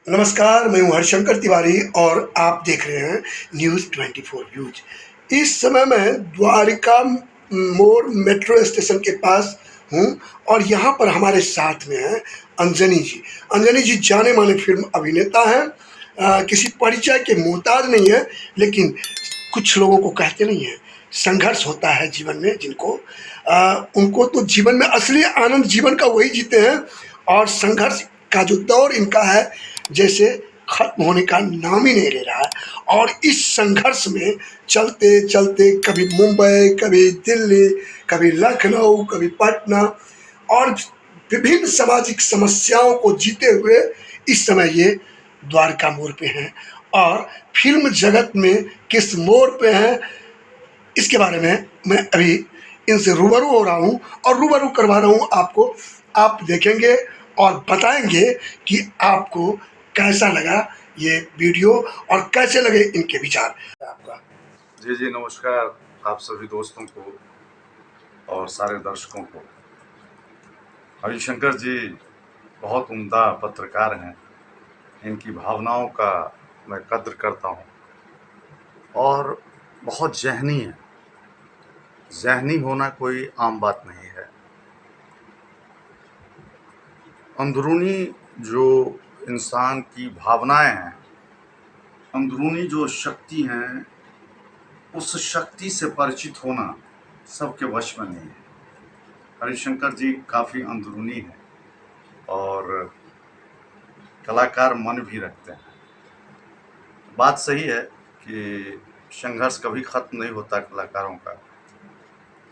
नमस्कार, मैं हूँ हरिशंकर तिवारी और आप देख रहे हैं न्यूज़ 24 व्यूज। इस समय मैं द्वारिका मोड़ मेट्रो स्टेशन के पास हूँ और यहाँ पर हमारे साथ में हैं अंजनी जी। अंजनी जी जाने माने फिल्म अभिनेता हैं। किसी परिचय के मोहताज नहीं है, लेकिन कुछ लोगों को कहते नहीं है, संघर्ष होता है जीवन में जिनको, उनको तो जीवन में असली आनंद जीवन का वही जीते हैं। और संघर्ष का जो दौर इनका है, जैसे खत्म होने का नाम ही नहीं ले रहा है। और इस संघर्ष में चलते चलते कभी मुंबई, कभी दिल्ली, कभी लखनऊ, कभी पटना और विभिन्न सामाजिक समस्याओं को जीते हुए इस समय ये द्वारका मोड़ पे हैं। और फिल्म जगत में किस मोड़ पे हैं, इसके बारे में मैं अभी इनसे रूबरू हो रहा हूँ और रूबरू करवा रहा हूँ आपको। आप देखेंगे और बताएंगे कि आपको कैसा लगा ये वीडियो और कैसे लगे इनके विचार आपका। जी नमस्कार आप सभी दोस्तों को और सारे दर्शकों को। हरिशंकर जी बहुत उम्दा पत्रकार हैं। इनकी भावनाओं का मैं कद्र करता हूँ और बहुत ज़हनी है। ज़हनी होना कोई आम बात नहीं है। अंदरूनी जो इंसान की भावनाएं हैं, अंदरूनी जो शक्ति हैं, उस शक्ति से परिचित होना सबके वश में नहीं है। हरिशंकर जी काफ़ी अंदरूनी हैं और कलाकार मन भी रखते हैं। बात सही है कि संघर्ष कभी ख़त्म नहीं होता कलाकारों का।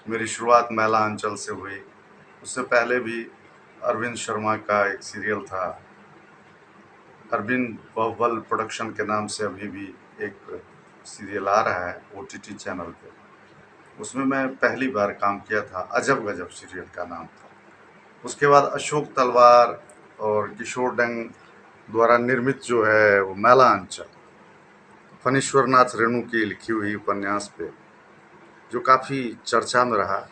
मेरी शुरुआत मैला अंचल से हुई। उससे पहले भी अरविंद शर्मा का एक सीरियल था, अरविंद बाहुबल प्रोडक्शन के नाम से अभी भी एक सीरियल आ रहा है OTT चैनल पे। उसमें मैं पहली बार काम किया था, अजब गजब सीरियल का नाम था। उसके बाद अशोक तलवार और किशोर डंग द्वारा निर्मित जो है वो मैला अंचल, फणीश्वर नाथ रेणु की लिखी हुई उपन्यास पे, जो काफ़ी चर्चा में रहा।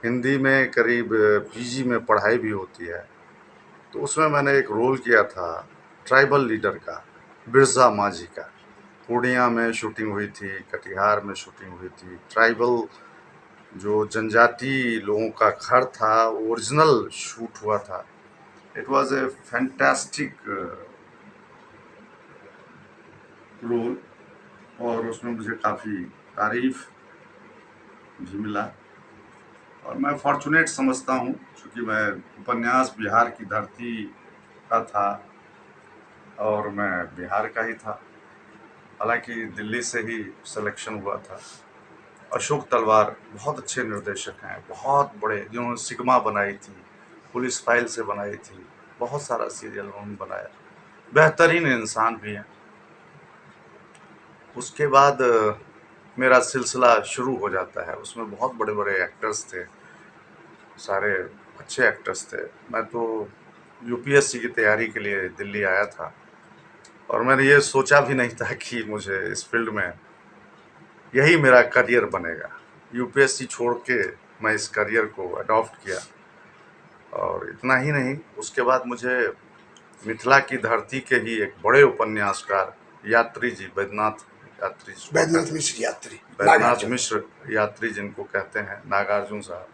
हिंदी में करीब PG में पढ़ाई भी होती है। तो उसमें मैंने एक रोल किया था ट्राइबल लीडर का, बिरसा माझी का। पूर्णिया में शूटिंग हुई थी, कटिहार में शूटिंग हुई थी। ट्राइबल जो जनजाति लोगों का घर था, ओरिजिनल शूट हुआ था। It was a fantastic role और उसमें मुझे काफ़ी तारीफ भी मिला। और मैं फॉर्चुनेट समझता हूँ, क्योंकि मैं उपन्यास बिहार की धरती का था और मैं बिहार का ही था। हालांकि दिल्ली से ही सिलेक्शन हुआ था। अशोक तलवार बहुत अच्छे निर्देशक हैं, बहुत बड़े, जिन्होंने सिग्मा बनाई थी, पुलिस फाइल से बनाई थी, बहुत सारा सीरियल उन्होंने बनाया। बेहतरीन इंसान भी हैं। उसके बाद मेरा सिलसिला शुरू हो जाता है। उसमें बहुत बड़े बड़े एक्टर्स थे, सारे अच्छे एक्टर्स थे। मैं तो UPSC की तैयारी के लिए दिल्ली आया था और मैंने ये सोचा भी नहीं था कि मुझे इस फील्ड में यही मेरा करियर बनेगा। UPSC छोड़ के मैं इस करियर को अडॉप्ट किया। और इतना ही नहीं, उसके बाद मुझे मिथिला की धरती के ही एक बड़े उपन्यासकार यात्री जी, बैद्यनाथ यात्री जिसको वैद्यनाथ मिश्र यात्री, बैद्यनाथ नागार्जुन। मिश्र यात्री जिनको कहते हैं, नागार्जुन साहब,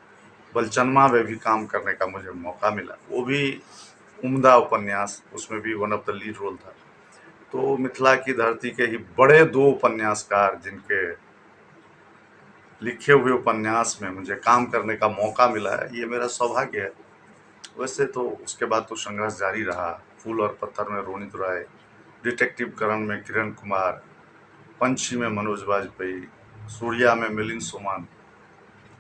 बलचनमा में भी काम करने का मुझे मौका मिला। वो भी उम्दा उपन्यास, उसमें भी one of the lead role था। तो मिथिला की धरती के ही बड़े दो उपन्यासकार जिनके लिखे हुए उपन्यास में मुझे काम करने का मौका मिला है, ये मेरा सौभाग्य है। वैसे तो उसके बाद तो संघर्ष जारी रहा। फूल और पत्थर में रोनित रॉय, डिटेक्टिव करण में किरण कुमार, पंछी में मनोज वाजपेयी, सूर्या में मिलिंद सोमन,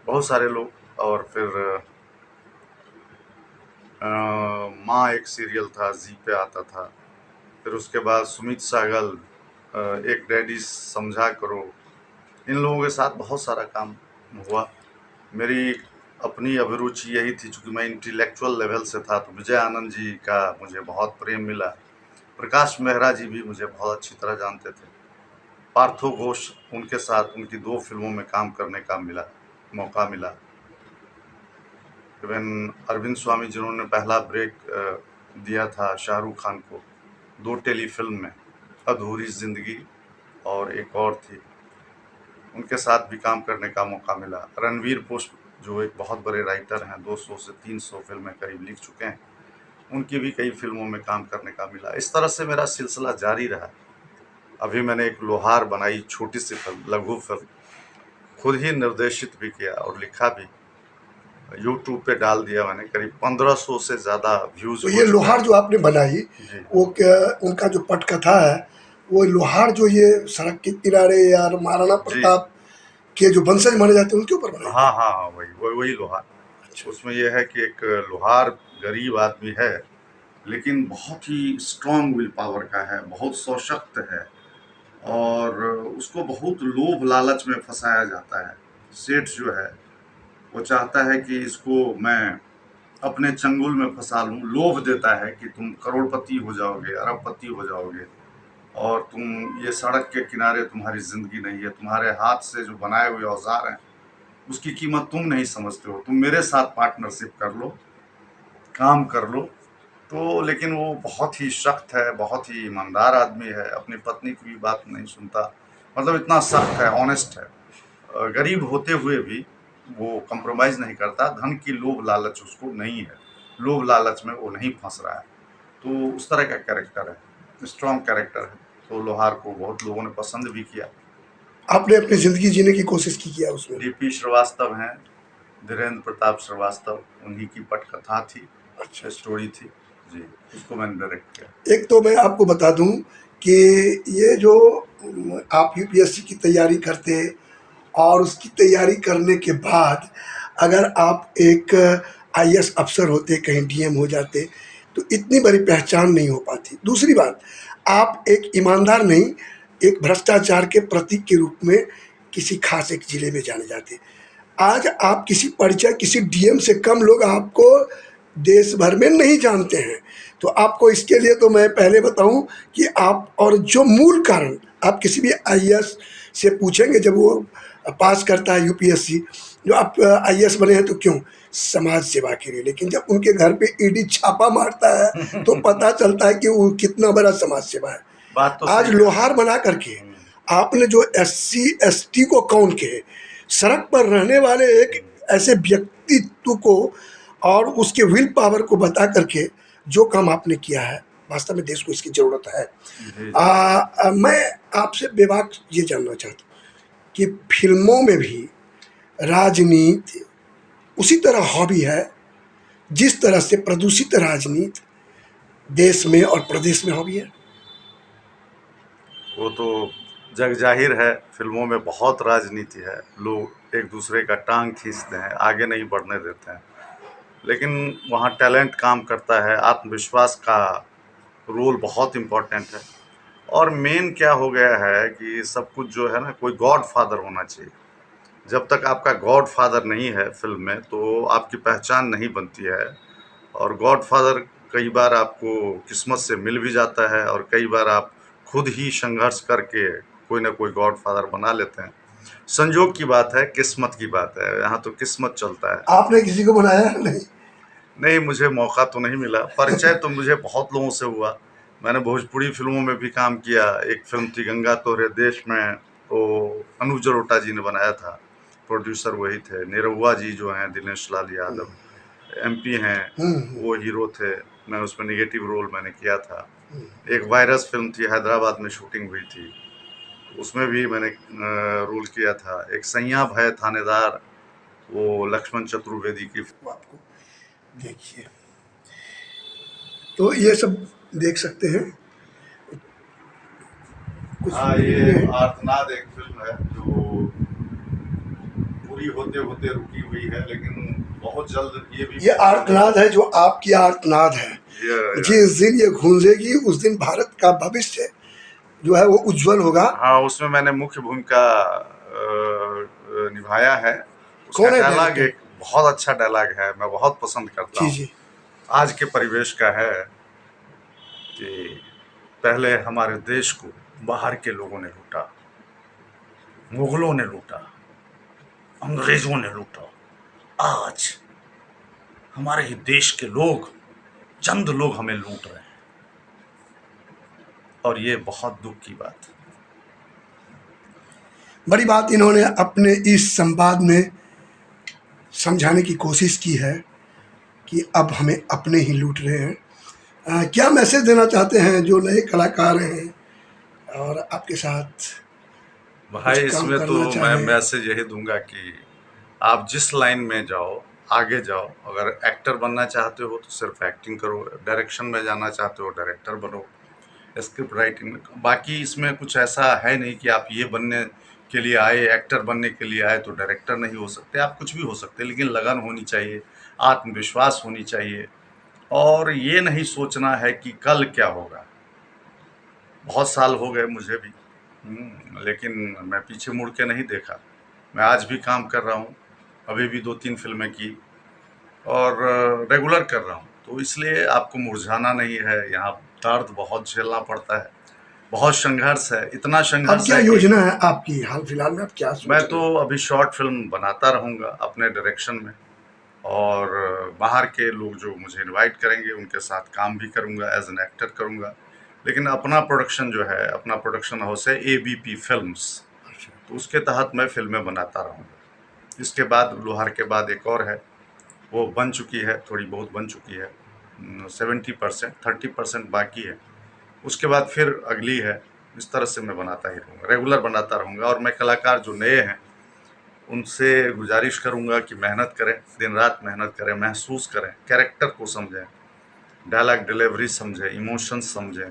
बहुत सारे लोग। और फिर माँ एक सीरियल था, जी पे आता था। फिर उसके बाद सुमित सागल, एक डैडी समझा करो। इन लोगों के साथ बहुत सारा काम हुआ। मेरी अपनी अभिरुचि यही थी, चूँकि मैं इंटेलेक्चुअल लेवल से था, तो विजय आनंद जी का मुझे बहुत प्रेम मिला। प्रकाश मेहरा जी भी मुझे बहुत अच्छी तरह जानते थे। पार्थो घोष, उनके साथ उनकी 2 फिल्मों में काम करने का मौका मिला। इवन अरविंद स्वामी, जिन्होंने पहला ब्रेक दिया था शाहरुख खान को, 2 टेलीफ़िल्म में, अधूरी ज़िंदगी और एक और थी, उनके साथ भी काम करने का मौका मिला। रणवीर पुष्प जो एक बहुत बड़े राइटर हैं, 200 से 300 फ़िल्में करीब लिख चुके हैं, उनकी भी कई फ़िल्मों में काम करने का मिला। इस तरह से मेरा सिलसिला जारी रहा। अभी मैंने एक लोहार बनाई, छोटी-सी फ़िल्म, लघु फ़िल्म, खुद ही निर्देशित भी किया और लिखा भी। यूट्यूब पे डाल दिया मैंने, करीब 1500 से ज़्यादा व्यूज़ तो हो ये चुका लोहार है। जो आपने बनाई, जी। वो क्या उनका जो पटकथा है, वो लोहार जो ये सड़क के किनारे या महाराणा जी। प्रताप के जो वंशज माने जाते हैं उनके ऊपर बनाई हाँ, थी? हाँ, हाँ, वही लोहार। अच्छा। उसमें ये है कि एक लोहार गरीब आदमी है, लेकिन बहुत ही स्ट्रॉन्ग विल पावर का है, बहुत सशक्त है और उसको बहुत लोभ लालच में फँसाया जाता है। सेठ जो है, वो चाहता है कि इसको मैं अपने चंगुल में फँसा लूँ, लोभ देता है कि तुम करोड़पति हो जाओगे, अरबपति हो जाओगे और तुम ये सड़क के किनारे तुम्हारी ज़िंदगी नहीं है, तुम्हारे हाथ से जो बनाए हुए औज़ार हैं, उसकी कीमत तुम नहीं समझते हो, तुम मेरे साथ पार्टनरशिप कर लो, काम कर लो। तो लेकिन वो बहुत ही सख्त है, बहुत ही ईमानदार आदमी है, अपनी पत्नी की भी बात नहीं सुनता, मतलब इतना सख्त है, ऑनेस्ट है। गरीब होते हुए भी वो कॉम्प्रोमाइज़ नहीं करता, धन की लोभ लालच उसको नहीं है, लोभ लालच में वो नहीं फँस रहा है। तो उस तरह का कैरेक्टर है, स्ट्रॉन्ग कैरेक्टर है, तो लोहार को बहुत लोगों ने पसंद भी किया। आपने अपनी ज़िंदगी जीने की कोशिश की क्या उसमें? डीपी श्रीवास्तव हैं, धीरेन्द्र प्रताप श्रीवास्तव, उन्हीं की पटकथा थी, अच्छा। स्टोरी थी। जी, उसको मैंने डायरेक्ट किया। एक तो मैं आपको बता दूं कि ये जो आप यूपीएससी की तैयारी करते और उसकी तैयारी करने के बाद अगर आप एक आईएएस अफसर होते, कहीं डीएम हो जाते, तो इतनी बड़ी पहचान नहीं हो पाती। दूसरी बात, आप एक ईमानदार नहीं, एक भ्रष्टाचार के प्रतीक के रूप में किसी खास एक ज़िले में जाने जाते। आज आप किसी परिचय, किसी डीएम से कम लोग आपको देश भर में नहीं जानते हैं। तो आपको इसके लिए तो मैं पहले बताऊं कि आप, और जो मूल कारण आप किसी भी आईएएस से पूछेंगे जब वो पास करता है यूपीएससी, जो आप आईएएस बने हैं तो क्यों? समाज सेवा के लिए। लेकिन जब उनके घर पे ईडी छापा मारता है तो पता चलता है कि वो कितना बड़ा समाज सेवा है। बात तो आज सही कह रहे लोहार हैं। बना करके आपने जो एससी एसटी को काउंट किए, सड़क पर रहने वाले एक ऐसे व्यक्तित्व को और उसके विल पावर को बता करके जो काम आपने किया है, वास्तव में देश को इसकी ज़रूरत है। जी, जी। मैं आपसे बेबाक ये जानना चाहता हूँ कि फिल्मों में भी राजनीति उसी तरह हॉबी है जिस तरह से प्रदूषित राजनीति देश में और प्रदेश में हॉबी है। वो तो जग जाहिर है, फिल्मों में बहुत राजनीति है, लोग एक दूसरे का टांग खींचते हैं, आगे नहीं बढ़ने देते हैं। लेकिन वहाँ टैलेंट काम करता है, आत्मविश्वास का रोल बहुत इम्पोर्टेंट है। और मेन क्या हो गया है कि सब कुछ जो है ना, कोई गॉडफादर होना चाहिए। जब तक आपका गॉडफादर नहीं है फ़िल्म में, तो आपकी पहचान नहीं बनती है। और गॉडफादर कई बार आपको किस्मत से मिल भी जाता है और कई बार आप खुद ही संघर्ष करके कोई ना कोई गॉडफादर बना लेते हैं। संजोग की बात है, किस्मत की बात है, यहाँ तो किस्मत चलता है। आपने किसी को बनाया नहीं? नहीं, मुझे मौका तो नहीं मिला, परिचय तो मुझे बहुत लोगों से हुआ। मैंने भोजपुरी फ़िल्मों में भी काम किया, एक फ़िल्म थी गंगा तोरे देश में, वो अनूप जलोटा जी ने बनाया था, प्रोड्यूसर वही थे। निरहुआ जी जो हैं, दिनेश लाल यादव, एमपी हैं, वो हीरो थे, मैं उसमें नेगेटिव रोल मैंने किया था। एक वायरस फ़िल्म थी, हैदराबाद में शूटिंग हुई थी, उसमें भी मैंने रोल किया था। एक सैयाँ भय थानेदार, वो लक्ष्मण चतुर्वेदी की। वो आपको देखिए, तो ये सब देख सकते हैं कुछ हाँ, फिल्मों ये में। आर्तनाद एक फ़िल्म है जो पूरी होते-होते रुकी हुई है, लेकिन बहुत जल्द ये भी ये पूरी होने आर्तनाद वाली है जो आपकी आर्तनाद है। है। जिस दिन ये गूंजेगी उस दिन भारत का भविष्य जो है वो उज्जवल होगा। हाँ, उसमें मैंने मुख्य भूमिका निभाया है। उसका कौन है डायलॉग डायरेक्टर? एक बहुत अच्छा डायलॉग है, मैं बहुत पसंद करता जी हूँ। जी। आज के परिवेश का है कि पहले हमारे देश को बाहर के लोगों ने लूटा, मुगलों ने लूटा, अंग्रेजों ने लूटा। आज हमारे ही देश के लोग, चंद लोग हमें लूट रहे हैं। और ये बहुत दुख की बात है। बड़ी बात इन्होंने अपने इस संवाद में समझाने की कोशिश की है कि अब हमें अपने ही लूट रहे हैं। क्या मैसेज देना चाहते हैं जो नए कलाकार हैं और आपके साथ कुछ भाई काम इसमें तो करना मैं चाहें? मैसेज यही दूंगा कि आप जिस लाइन में जाओ आगे जाओ। अगर एक्टर बनना चाहते हो तो सिर्फ एक्टिंग करो, डायरेक्शन में जाना चाहते हो डायरेक्टर बनो, स्क्रिप्ट राइटिंग में। बाकी इसमें कुछ ऐसा है नहीं कि आप ये बनने के लिए आए, एक्टर बनने के लिए आए तो डायरेक्टर नहीं हो सकते। आप कुछ भी हो सकते, लेकिन लगन होनी चाहिए, आत्मविश्वास होनी चाहिए, और ये नहीं सोचना है कि कल क्या होगा। बहुत साल हो गए मुझे भी, लेकिन मैं पीछे मुड़ के नहीं देखा। मैं आज भी काम कर रहा हूँ, अभी भी 2-3 फ़िल्में की और रेगुलर कर रहा हूँ। तो इसलिए आपको मुरझाना नहीं है, यहाँ दर्द बहुत झेलना पड़ता है, बहुत संघर्ष है, इतना अब संघर्ष क्या है कि योजना है आपकी हाल फिलहाल में? आप क्या मैं सोच रहे तो हैं? अभी शॉर्ट फ़िल्म बनाता रहूँगा अपने डायरेक्शन में, और बाहर के लोग जो मुझे इनवाइट करेंगे उनके साथ काम भी करूँगा, एज़ एन एक्टर करूँगा। लेकिन अपना प्रोडक्शन जो है, अपना प्रोडक्शन हाउस है एबीपी फ़िल्म्स, तो उसके तहत मैं फ़िल्में बनाता रहूँगा। इसके बाद लोहार के बाद एक और है, वो बन चुकी है, थोड़ी बहुत बन चुकी है, 70%, 30% बाकी है। उसके बाद फिर अगली है। इस तरह से मैं बनाता ही रहूँगा, रेगुलर बनाता रहूँगा। और मैं कलाकार जो नए हैं उनसे गुजारिश करूँगा कि मेहनत करें, दिन रात मेहनत करें, महसूस करें, कैरेक्टर को समझें, डायलॉग डिलीवरी समझें, इमोशंस समझें,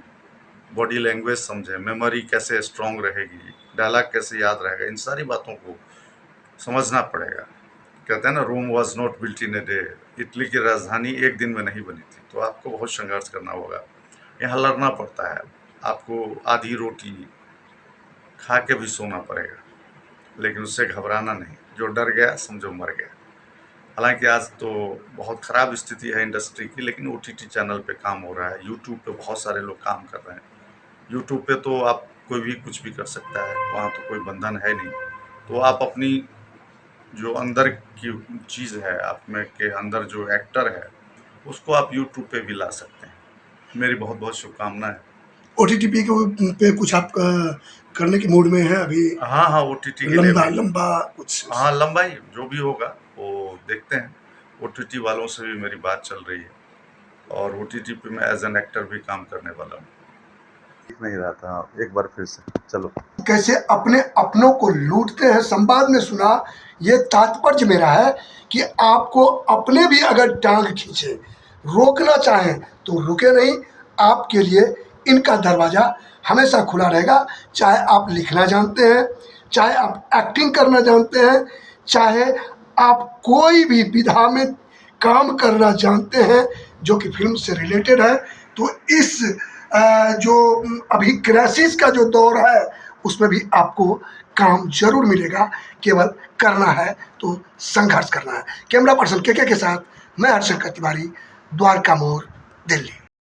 बॉडी लैंग्वेज समझें, मेमोरी कैसे स्ट्रॉन्ग रहेगी, डायलॉग कैसे याद रहेगा, इन सारी बातों को समझना पड़ेगा। कहते हैं ना, Rome was not built in a day, Italy की राजधानी एक दिन में नहीं बनी थी। तो आपको बहुत संघर्ष करना होगा, यहाँ लड़ना पड़ता है। आपको आधी रोटी खा के भी सोना पड़ेगा, लेकिन उससे घबराना नहीं। जो डर गया समझो मर गया। हालांकि आज तो बहुत ख़राब स्थिति है इंडस्ट्री की, लेकिन ओटीटी चैनल पे काम हो रहा है, यूट्यूब पे बहुत सारे लोग काम कर रहे हैं। यूट्यूब पे तो आप कोई भी कुछ भी कर सकता है, वहाँ तो कोई बंधन है नहीं। तो आप अपनी जो अंदर की चीज़ है, आप में के अंदर जो एक्टर है, उसको आप यूट्यूब पे भी ला सकते हैं। मेरी बहुत बहुत शुभकामनाएं। ओटीटी पे कुछ आप करने के मूड में है अभी? हाँ हाँ, ओटीटी के लिए लंबा भी। लंबा कुछ? हाँ, लंबाई जो भी होगा वो देखते हैं। ओटीटी वालों से भी मेरी बात चल रही है, और ओटीटी पे मैं एज एन एक्टर भी काम करने वाला हूँ। दिख नहीं रहा था, एक बार फिर से चलो। कैसे अपने अपनों को लूटते हैं, संवाद में सुना। ये तात्पर्य मेरा है कि आपको अपने भी अगर टांग खींचे, रोकना चाहें तो रुके नहीं। आपके लिए इनका दरवाज़ा हमेशा खुला रहेगा। चाहे आप लिखना जानते हैं, चाहे आप एक्टिंग करना जानते हैं, चाहे आप कोई भी विधा में काम करना जानते हैं जो कि फिल्म से रिलेटेड है, तो इस जो अभी क्राइसिस का जो दौर है उसमें भी आपको काम जरूर मिलेगा। केवल करना है तो संघर्ष करना है। कैमरा पर्सन के साथ मैं हर्षंकर तिवारी, द्वारका मोड़, दिल्ली।